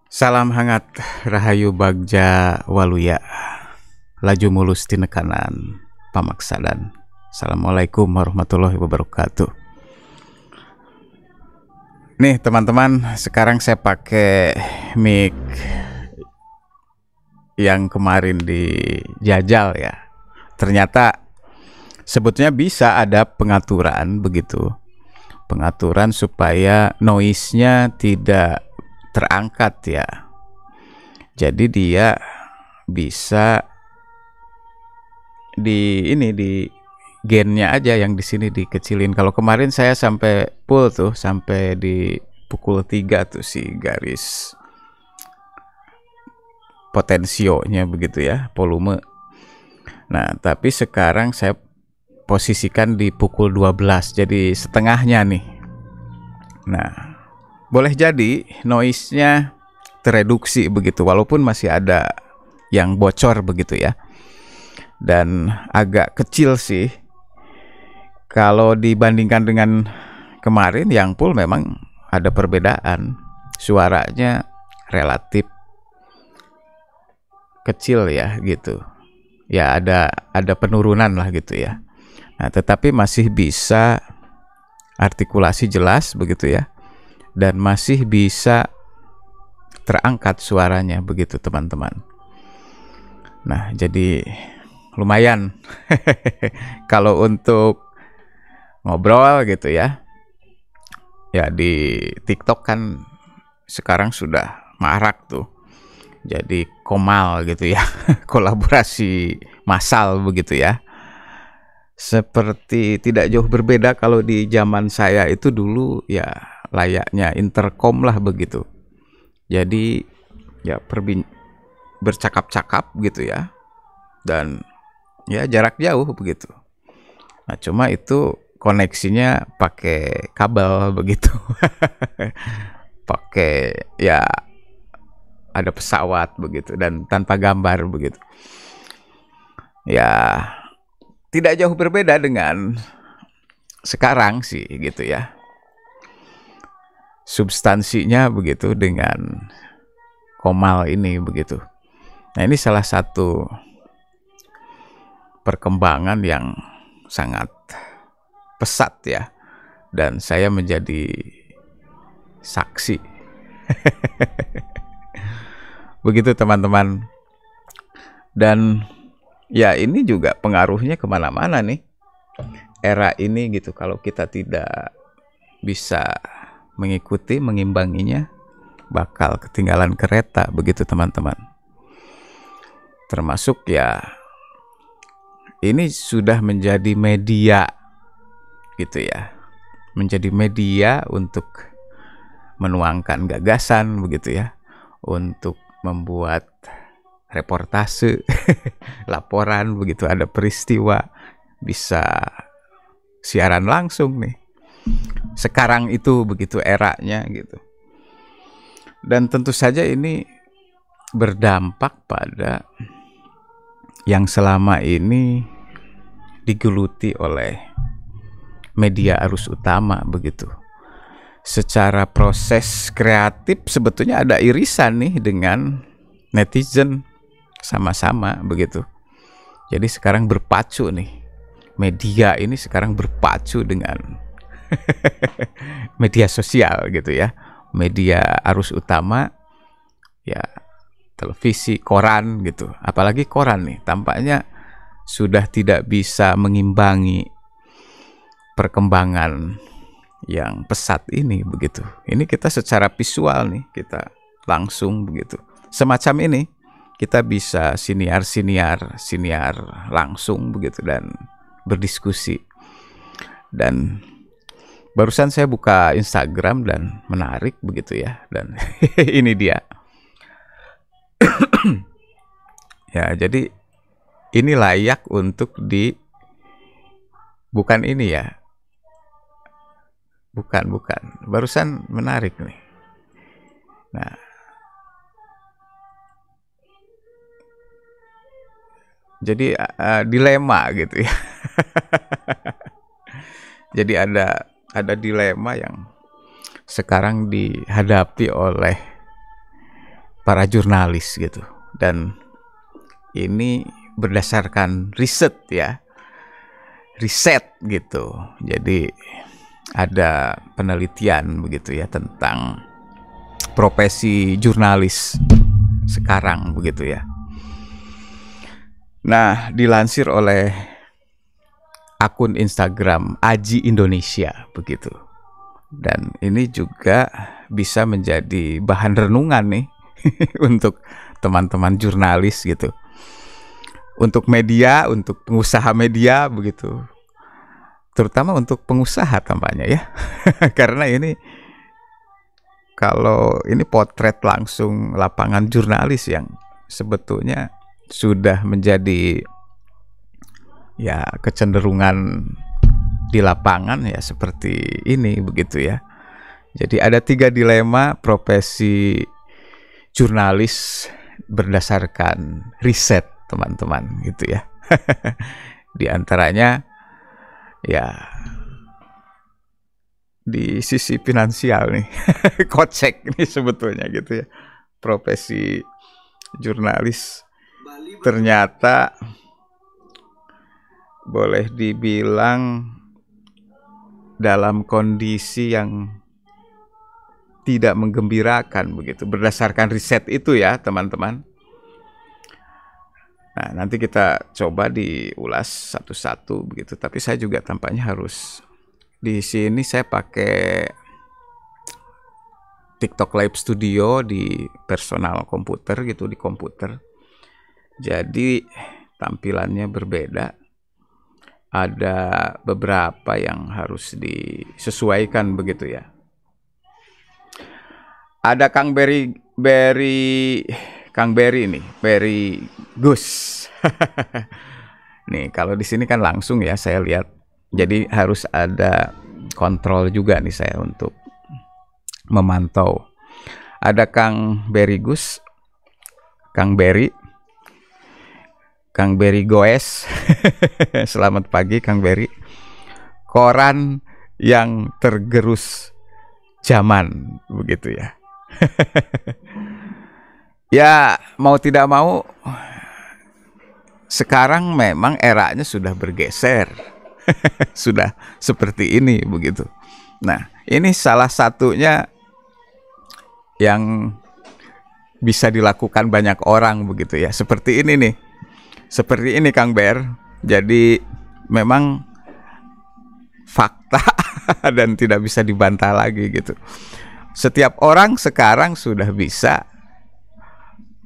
Salam hangat Rahayu Bagja Waluya. Laju mulus tinekanan pamaksadan. Assalamualaikum warahmatullahi wabarakatuh. Nih teman-teman, sekarang saya pakai mic yang kemarin dijajal ya. Ternyata sebetulnya bisa ada pengaturan begitu. Pengaturan supaya noise-nya tidak terangkat ya. Jadi dia bisa di gainnya aja yang di sini dikecilin. Kalau kemarin saya sampai full tuh, sampai di pukul 3 tuh si garis potensionya begitu ya, volume. Nah, tapi sekarang saya posisikan di pukul 12, jadi setengahnya nih. Nah, boleh jadi noise-nya tereduksi begitu, walaupun masih ada yang bocor begitu ya. Dan agak kecil sih kalau dibandingkan dengan kemarin yang full. Memang ada perbedaan, suaranya relatif kecil ya gitu. Ya ada penurunan lah gitu ya. Nah, tetapi masih bisa artikulasi jelas begitu ya. Dan masih bisa terangkat suaranya begitu teman-teman. Nah, jadi lumayan kalau untuk ngobrol gitu ya. Ya di TikTok kan sekarang sudah marak tuh. Jadi komal gitu ya. Kolaborasi massal begitu ya. Seperti tidak jauh berbeda kalau di zaman saya itu dulu ya, layaknya intercom lah begitu. Jadi ya bercakap-cakap gitu ya, dan ya jarak jauh begitu. Nah, cuma itu koneksinya pakai kabel begitu. Pakai ya ada pesawat begitu dan tanpa gambar begitu. Ya tidak jauh berbeda dengan sekarang sih gitu ya. Substansinya begitu dengan komal ini begitu. Nah, ini salah satu perkembangan yang sangat pesat ya, dan saya menjadi saksi. Begitu teman-teman. Dan ya ini juga pengaruhnya kemana-mana nih era ini gitu. Kalau kita tidak bisa mengikuti, mengimbanginya, bakal ketinggalan kereta begitu teman-teman. Termasuk ya ini sudah menjadi media gitu ya, menjadi media untuk menuangkan gagasan begitu ya, untuk membuat reportase, laporan begitu, ada peristiwa bisa siaran langsung nih. Sekarang itu begitu eranya gitu. Dan tentu saja ini berdampak pada yang selama ini digeluti oleh media arus utama begitu. Secara proses kreatif sebetulnya ada irisan nih dengan netizen, sama-sama begitu. Jadi sekarang berpacu nih, media ini sekarang berpacu dengan media sosial gitu ya, media arus utama ya, televisi, koran gitu. Apalagi koran nih tampaknya sudah tidak bisa mengimbangi perkembangan yang pesat ini begitu. Ini kita secara visual nih, kita langsung begitu. Semacam ini kita bisa siniar langsung begitu dan berdiskusi. Dan barusan saya buka Instagram dan menarik begitu ya, dan ini dia. Ya, jadi ini layak untuk bukan ini ya. Bukan. Barusan menarik nih. Nah, jadi dilema gitu ya. Jadi ada dilema yang sekarang dihadapi oleh para jurnalis gitu. Dan ini berdasarkan riset ya, riset gitu. Jadi ada penelitian begitu ya tentang profesi jurnalis sekarang begitu ya. Nah, dilansir oleh akun Instagram Aji Indonesia begitu. Dan ini juga bisa menjadi bahan renungan nih untuk teman-teman jurnalis gitu. Untuk media, untuk pengusaha media begitu. Terutama untuk pengusaha tampaknya ya. Karena ini kalau ini potret langsung lapangan jurnalis yang sebetulnya sudah menjadi ya kecenderungan di lapangan ya seperti ini begitu ya. Jadi ada 3 dilema profesi jurnalis berdasarkan riset teman-teman gitu ya. Di antaranya ya di sisi finansial nih kocek nih sebetulnya gitu ya. Profesi jurnalis ternyata boleh dibilang dalam kondisi yang tidak menggembirakan begitu berdasarkan riset itu ya teman-teman. Nah, nanti kita coba diulas satu-satu begitu, tapi saya juga tampaknya harus di sini saya pakai TikTok Live Studio di personal komputer gitu, di komputer. Jadi tampilannya berbeda. Ada beberapa yang harus disesuaikan begitu ya. Ada Kang Berry nih, Berry Gus. Nih, kalau di sini kan langsung ya saya lihat. Jadi harus ada kontrol juga nih saya untuk memantau. Ada Kang Berry Gus, Kang Berry Goes. Selamat pagi Kang Berry. Koran yang tergerus zaman begitu ya. Ya mau tidak mau sekarang memang eranya sudah bergeser. Sudah seperti ini begitu. Nah, ini salah satunya yang bisa dilakukan banyak orang begitu ya. Seperti ini nih. Seperti ini Kang Ber. Jadi memang fakta dan tidak bisa dibantah lagi gitu. Setiap orang sekarang sudah bisa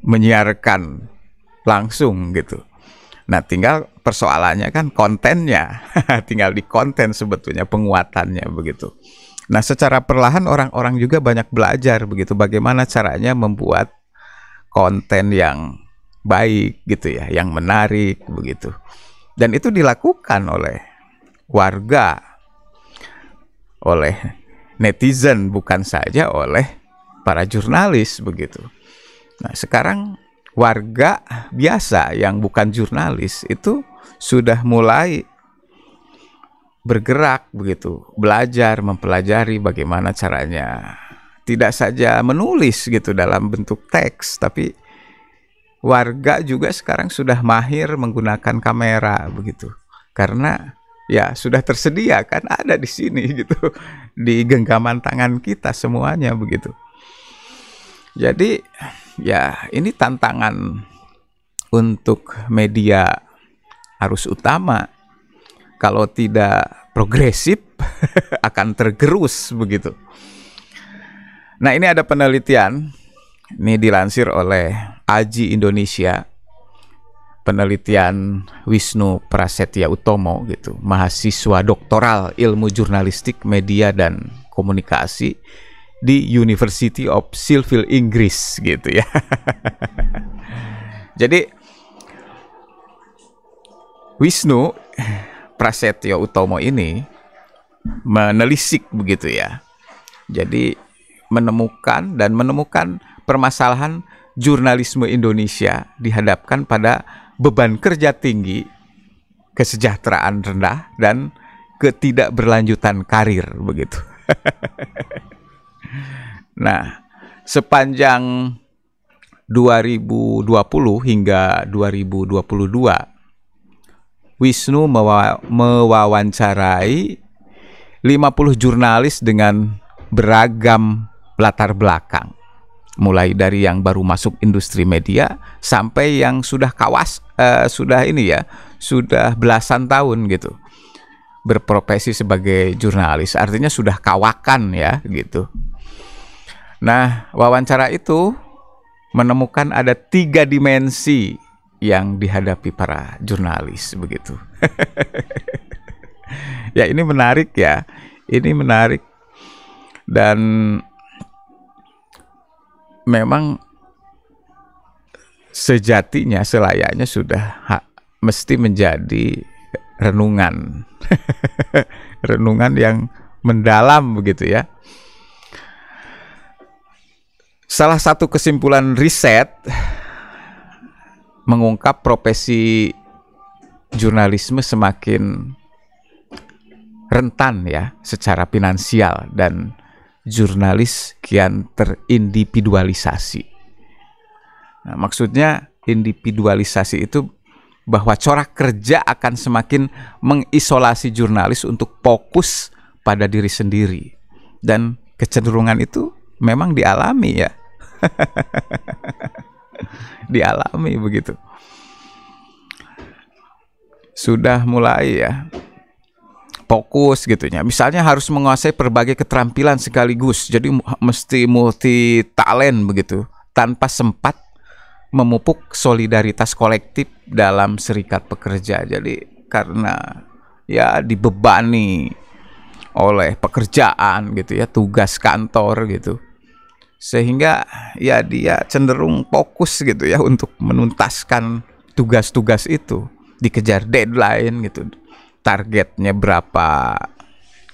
menyiarkan langsung gitu. Nah, tinggal persoalannya kan kontennya. Tinggal di konten sebetulnya penguatannya begitu. Nah, secara perlahan orang-orang juga banyak belajar begitu bagaimana caranya membuat konten yang baik gitu ya, yang menarik begitu. Dan itu dilakukan oleh warga, oleh netizen, bukan saja oleh para jurnalis begitu. Nah, sekarang warga biasa yang bukan jurnalis itu sudah mulai bergerak begitu, belajar, mempelajari bagaimana caranya tidak saja menulis gitu dalam bentuk teks, tapi warga juga sekarang sudah mahir menggunakan kamera begitu. Karena ya sudah tersedia kan, ada di sini gitu, di genggaman tangan kita semuanya begitu. Jadi ya ini tantangan untuk media arus utama. Kalau tidak progresif akan tergerus begitu. Nah, ini ada penelitian, ini dilansir oleh Aji Indonesia, penelitian Wisnu Prasetya Utomo gitu, mahasiswa doktoral ilmu jurnalistik, media dan komunikasi di University of Sheffield Inggris gitu ya. Jadi Wisnu Prasetya Utomo ini menelisik begitu ya. Jadi menemukan permasalahan jurnalisme Indonesia dihadapkan pada beban kerja tinggi, kesejahteraan rendah, dan ketidakberlanjutan karir begitu. Nah, sepanjang 2020 hingga 2022, Wisnu mewawancarai 50 jurnalis dengan beragam latar belakang, mulai dari yang baru masuk industri media sampai yang sudah sudah belasan tahun gitu berprofesi sebagai jurnalis, artinya sudah kawakan ya gitu. Nah, wawancara itu menemukan ada 3 dimensi yang dihadapi para jurnalis begitu. Ya, ini menarik ya. Ini menarik. Dan memang sejatinya, selayaknya sudah mesti menjadi renungan. Renungan yang mendalam begitu ya. Salah satu kesimpulan riset mengungkap profesi jurnalisme semakin rentan ya secara finansial, dan jurnalis kian terindividualisasi. Nah, maksudnya individualisasi itu bahwa corak kerja akan semakin mengisolasi jurnalis untuk fokus pada diri sendiri, dan kecenderungan itu memang dialami ya. Dialami begitu. Sudah mulai ya fokus gitunya. Misalnya harus menguasai berbagai keterampilan sekaligus. Jadi mesti multi talent begitu, tanpa sempat memupuk solidaritas kolektif dalam serikat pekerja. Jadi karena ya dibebani oleh pekerjaan gitu ya, tugas kantor gitu, sehingga ya dia cenderung fokus gitu ya untuk menuntaskan tugas-tugas itu, dikejar deadline gitu, targetnya berapa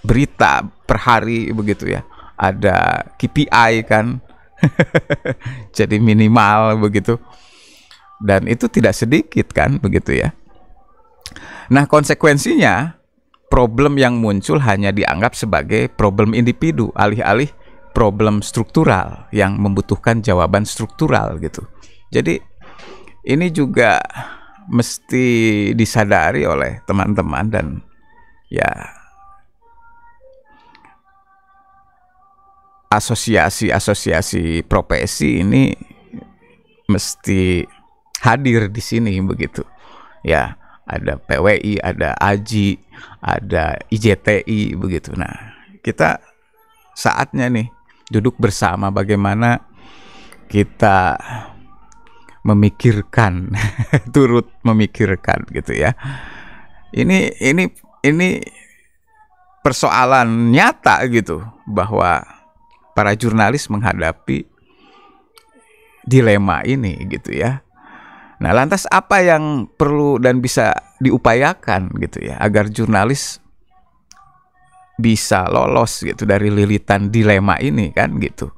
berita per hari begitu ya, ada KPI kan. Jadi minimal begitu, dan itu tidak sedikit kan begitu ya. Nah, konsekuensinya problem yang muncul hanya dianggap sebagai problem individu alih-alih problem struktural yang membutuhkan jawaban struktural gitu. Jadi ini juga mesti disadari oleh teman-teman, dan ya asosiasi-asosiasi profesi ini mesti hadir di sini begitu. Ya, ada PWI, ada AJI, ada IJTI begitu. Nah, kita saatnya nih duduk bersama bagaimana kita memikirkan, turut memikirkan gitu ya. Ini persoalan nyata gitu, bahwa para jurnalis menghadapi dilema ini gitu ya. Nah, lantas apa yang perlu dan bisa diupayakan gitu ya agar jurnalis bisa lolos gitu dari lilitan dilema ini kan gitu.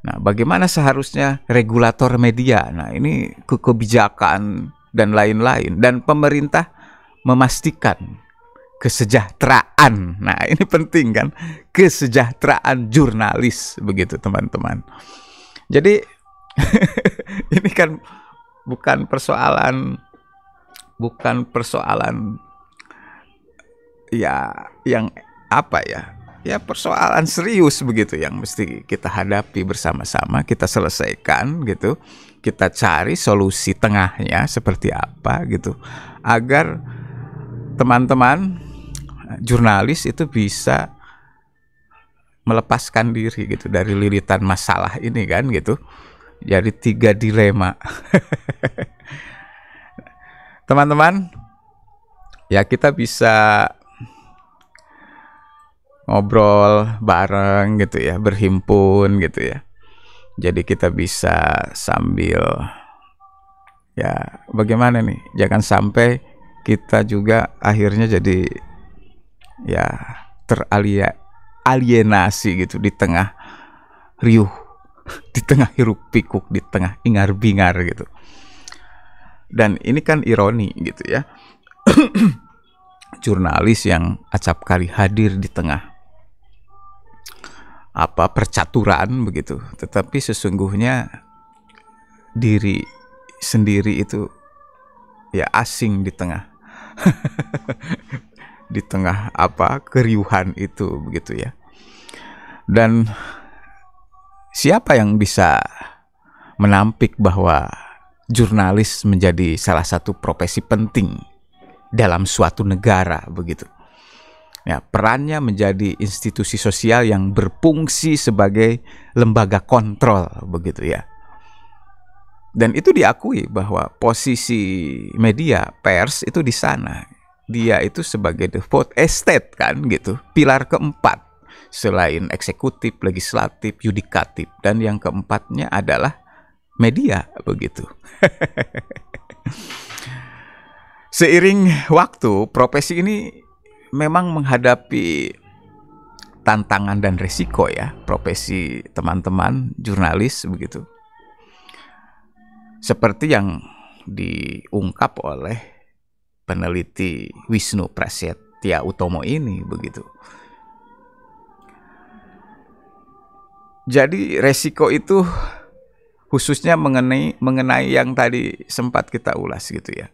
Nah, bagaimana seharusnya regulator media, nah ini kebijakan dan lain-lain, dan pemerintah memastikan kesejahteraan. Nah, ini penting kan, kesejahteraan jurnalis begitu teman-teman. Jadi ini kan bukan persoalan ya yang apa ya, ya persoalan serius begitu yang mesti kita hadapi bersama-sama, kita selesaikan gitu, kita cari solusi tengahnya seperti apa gitu, agar teman-teman jurnalis itu bisa melepaskan diri gitu dari lilitan masalah ini kan gitu. Jadi 3 dilema. Teman-teman, ya kita bisa ngobrol bareng gitu ya, berhimpun gitu ya. Jadi kita bisa sambil ya bagaimana nih, jangan sampai kita juga akhirnya jadi ya teralienasi gitu di tengah riuh, di tengah hiruk pikuk, di tengah ingar bingar gitu. Dan ini kan ironi gitu ya. Jurnalis yang acap kali hadir di tengah percaturan begitu, tetapi sesungguhnya diri sendiri itu ya asing di tengah di tengah keriuhan itu, begitu ya. Dan siapa yang bisa menampik bahwa jurnalis menjadi salah satu profesi penting dalam suatu negara, begitu ya. Perannya menjadi institusi sosial yang berfungsi sebagai lembaga kontrol, begitu ya. Dan itu diakui bahwa posisi media pers itu di sana. Dia itu sebagai the fourth estate kan gitu, pilar keempat selain eksekutif, legislatif, yudikatif, dan yang keempatnya adalah media, begitu. Seiring waktu, profesi ini memang menghadapi tantangan dan risiko ya, profesi teman-teman jurnalis, begitu. Seperti yang diungkap oleh peneliti Wisnu Prasetya Utomo ini, begitu. Jadi resiko itu khususnya mengenai yang tadi sempat kita ulas, gitu ya.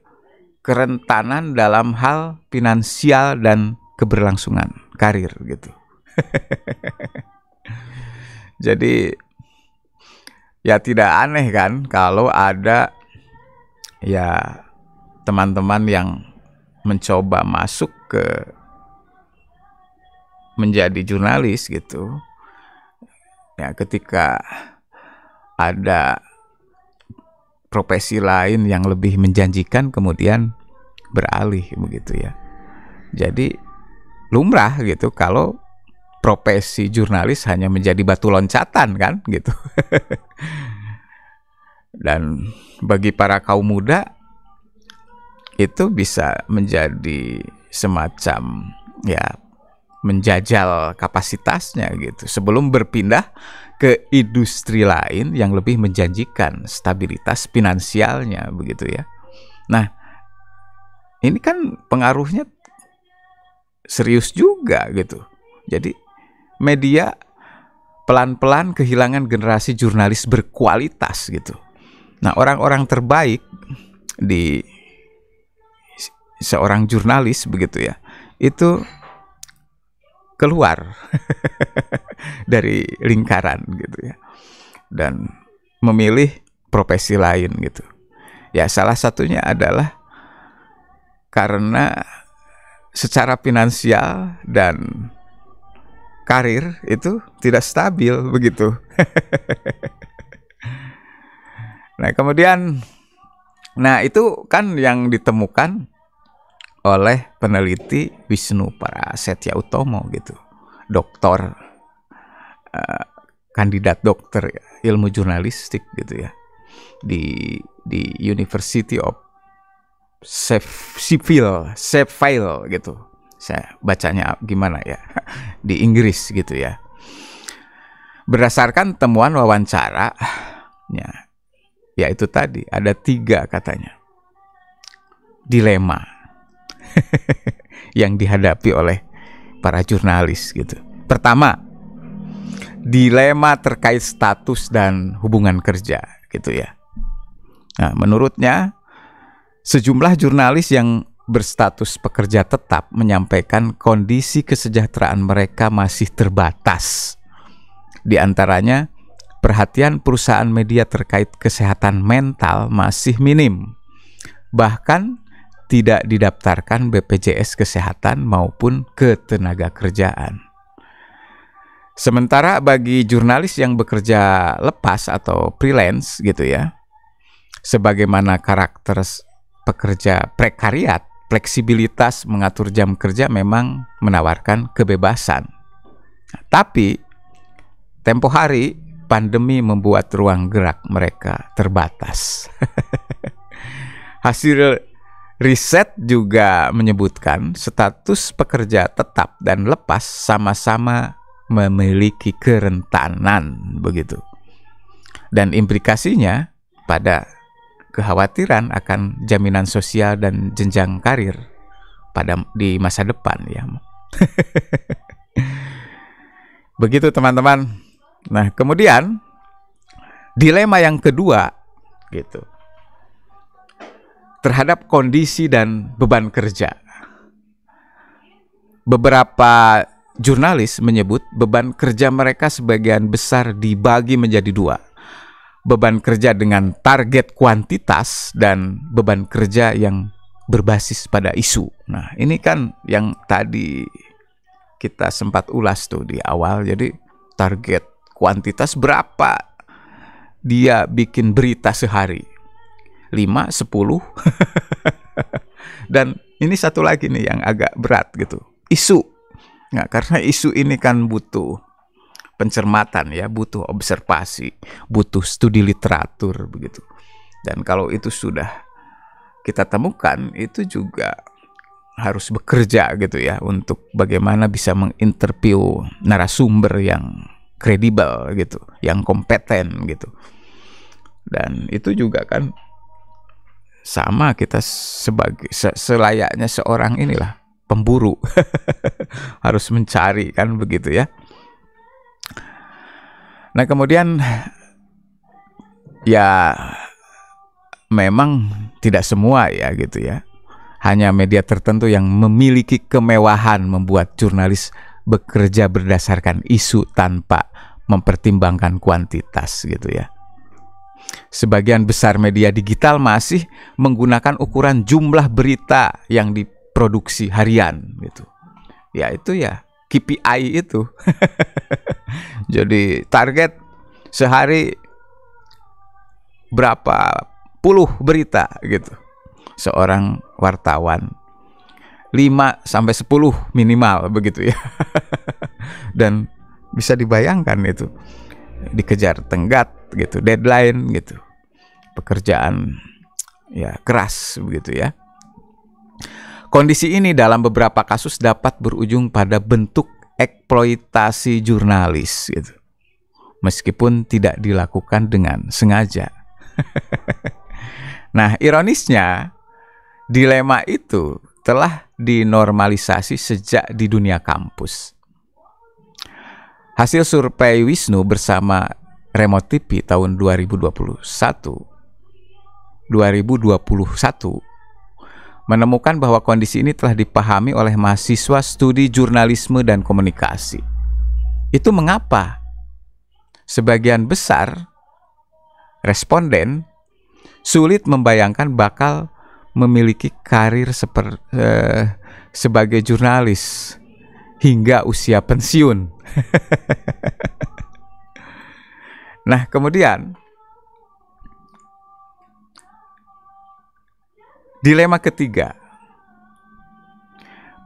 Kerentanan dalam hal finansial dan keberlangsungan karir, gitu. Jadi ya tidak aneh kan kalau ada ya teman-teman yang mencoba masuk ke menjadi jurnalis, gitu ya, ketika ada profesi lain yang lebih menjanjikan kemudian beralih, begitu ya. Jadi lumrah gitu kalau profesi jurnalis hanya menjadi batu loncatan kan gitu. Dan bagi para kaum muda itu bisa menjadi semacam ya menjajal kapasitasnya gitu sebelum berpindah ke industri lain yang lebih menjanjikan stabilitas finansialnya, begitu ya. Nah, ini kan pengaruhnya serius juga gitu. Jadi media pelan-pelan kehilangan generasi jurnalis berkualitas gitu. Nah, orang-orang terbaik di seorang jurnalis, begitu ya, itu keluar dari lingkaran gitu ya, dan memilih profesi lain gitu. Ya salah satunya adalah karena secara finansial dan karir itu tidak stabil, begitu. Nah kemudian, nah itu kan yang ditemukan oleh peneliti Wisnu Prasetya Utomo gitu, doktor, kandidat dokter ilmu jurnalistik gitu ya, di University of Sheffield gitu, saya bacanya gimana ya, di Inggris gitu ya. Berdasarkan temuan wawancara ya itu tadi ada 3 katanya dilema yang dihadapi oleh para jurnalis gitu. Pertama, dilema terkait status dan hubungan kerja gitu ya. Nah, menurutnya sejumlah jurnalis yang berstatus pekerja tetap menyampaikan kondisi kesejahteraan mereka masih terbatas. Di antaranya, perhatian perusahaan media terkait kesehatan mental masih minim. Bahkan tidak didaftarkan BPJS Kesehatan maupun Ketenagakerjaan. Sementara bagi jurnalis yang bekerja lepas atau freelance gitu ya, sebagaimana karakter pekerja prekariat, fleksibilitas mengatur jam kerja memang menawarkan kebebasan. Tapi tempo hari pandemi membuat ruang gerak mereka terbatas. Hasil riset juga menyebutkan status pekerja tetap dan lepas sama-sama memiliki kerentanan, begitu. Dan implikasinya pada kekhawatiran akan jaminan sosial dan jenjang karir di masa depan ya. Begitu teman-teman. Nah, kemudian dilema yang kedua gitu. Terhadap kondisi dan beban kerja. Beberapa jurnalis menyebut beban kerja mereka sebagian besar dibagi menjadi dua. Beban kerja dengan target kuantitas dan beban kerja yang berbasis pada isu. Nah, ini kan yang tadi kita sempat ulas tuh di awal. Jadi target kuantitas berapa dia bikin berita sehari? 5, 10. Dan ini satu lagi nih yang agak berat gitu. Isu. Nah, karena isu ini kan butuh pencermatan ya, butuh observasi, butuh studi literatur begitu. Dan kalau itu sudah kita temukan, itu juga harus bekerja gitu ya untuk bagaimana bisa menginterview narasumber yang kredibel gitu, yang kompeten gitu. Dan itu juga kan sama kita sebagai selayaknya seorang inilah pemburu harus mencari kan begitu ya. Nah, kemudian ya memang tidak semua ya gitu ya. Hanya media tertentu yang memiliki kemewahan membuat jurnalis bekerja berdasarkan isu tanpa mempertimbangkan kuantitas gitu ya. Sebagian besar media digital masih menggunakan ukuran jumlah berita yang diproduksi harian gitu. Ya itu ya KPI itu. Jadi target sehari berapa puluh berita gitu. Seorang wartawan 5 sampai 10 minimal begitu ya. Dan bisa dibayangkan itu dikejar tenggat gitu, deadline gitu. Pekerjaan ya keras begitu ya. Kondisi ini dalam beberapa kasus dapat berujung pada bentuk eksploitasi jurnalis gitu. Meskipun tidak dilakukan dengan sengaja. Nah, ironisnya dilema itu telah dinormalisasi sejak di dunia kampus. Hasil survei Wisnu bersama Remote TV tahun 2021 menemukan bahwa kondisi ini telah dipahami oleh mahasiswa studi jurnalisme dan komunikasi. Itu mengapa sebagian besar responden sulit membayangkan bakal memiliki karir sebagai jurnalis hingga usia pensiun. Nah, kemudian dilema ketiga,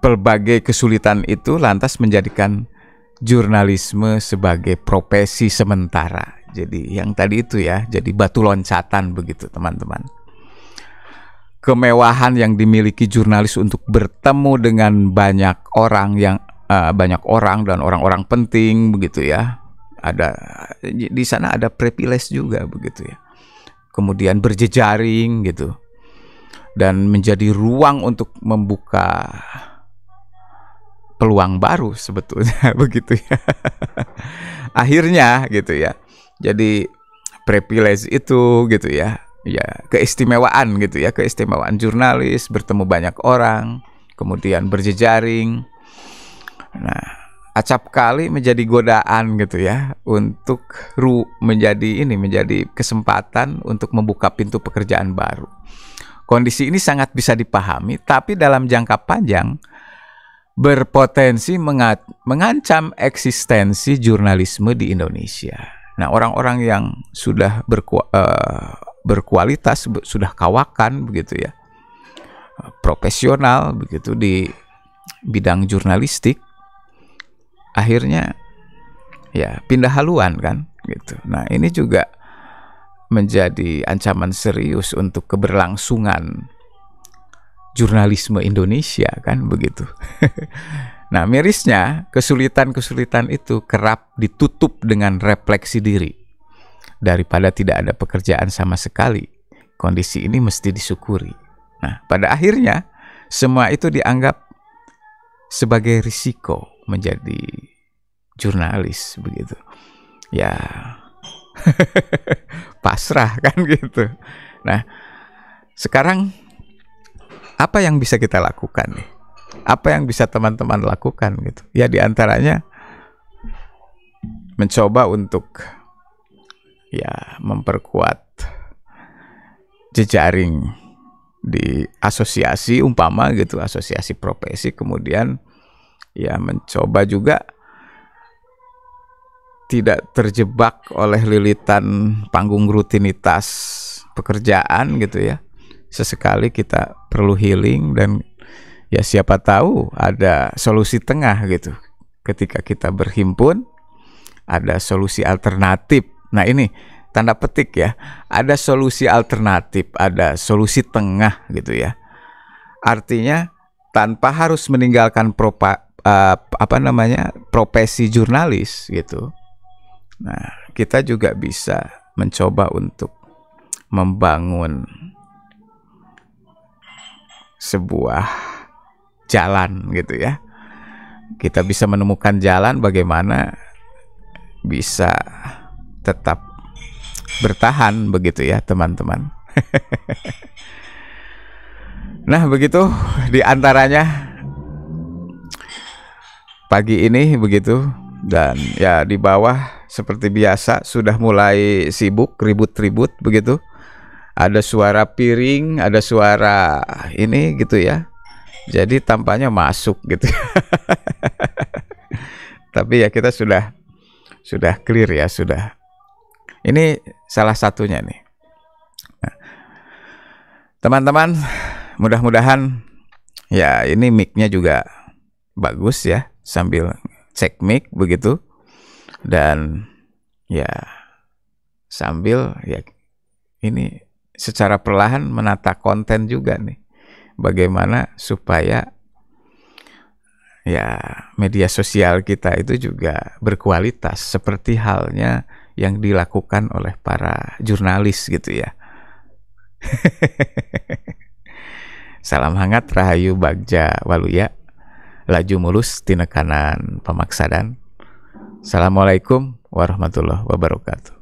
berbagai kesulitan itu lantas menjadikan jurnalisme sebagai profesi sementara. Jadi yang tadi itu ya, jadi batu loncatan begitu teman-teman. Kemewahan yang dimiliki jurnalis untuk bertemu dengan banyak orang dan orang-orang penting begitu ya. Ada di sana ada privilege juga begitu ya. Kemudian berjejaring gitu. Dan menjadi ruang untuk membuka peluang baru sebetulnya begitu ya. Akhirnya gitu ya. Jadi privilege itu gitu ya. Ya, keistimewaan gitu ya, keistimewaan jurnalis bertemu banyak orang, kemudian berjejaring. Nah, acap kali menjadi godaan gitu ya untuk menjadi kesempatan untuk membuka pintu pekerjaan baru. Kondisi ini sangat bisa dipahami, tapi dalam jangka panjang berpotensi mengancam eksistensi jurnalisme di Indonesia. Nah, orang-orang yang sudah berkualitas, sudah kawakan begitu ya, profesional begitu di bidang jurnalistik, akhirnya ya pindah haluan kan gitu. Nah, ini juga menjadi ancaman serius untuk keberlangsungan jurnalisme Indonesia kan begitu. Nah, mirisnya kesulitan-kesulitan itu kerap ditutup dengan refleksi diri daripada tidak ada pekerjaan sama sekali. Kondisi ini mesti disyukuri. Nah, pada akhirnya semua itu dianggap sebagai risiko menjadi jurnalis begitu. Ya, pasrah kan gitu. Nah, sekarang apa yang bisa kita lakukan nih? Apa yang bisa teman-teman lakukan gitu? Ya diantaranya mencoba untuk ya memperkuat jejaring di asosiasi umpama gitu, asosiasi profesi, kemudian ya mencoba juga tidak terjebak oleh lilitan panggung rutinitas pekerjaan gitu ya. Sesekali kita perlu healing, dan ya siapa tahu ada solusi tengah gitu. Ketika kita berhimpun, ada solusi alternatif. Nah ini tanda petik ya, ada solusi alternatif, ada solusi tengah gitu ya. Artinya tanpa harus meninggalkan profesi jurnalis gitu. Nah, kita juga bisa mencoba untuk membangun sebuah jalan gitu ya. Kita bisa menemukan jalan bagaimana bisa tetap bertahan begitu ya teman-teman. Nah begitu diantaranya pagi ini begitu. Dan ya di bawah seperti biasa sudah mulai sibuk ribut-ribut begitu. Ada suara piring, ada suara ini gitu ya. Jadi tampaknya masuk gitu. Tapi ya kita sudah clear ya, sudah. Ini salah satunya nih. Nah, teman-teman, mudah-mudahan ya ini mic-nya juga bagus ya, sambil cek mic begitu, dan ya sambil ya ini secara perlahan menata konten juga nih, bagaimana supaya ya media sosial kita itu juga berkualitas seperti halnya yang dilakukan oleh para jurnalis gitu ya. Salam hangat, Rahayu Bagja Waluya, laju mulus tina kanan pamaksadan. Assalamualaikum warahmatullahi wabarakatuh.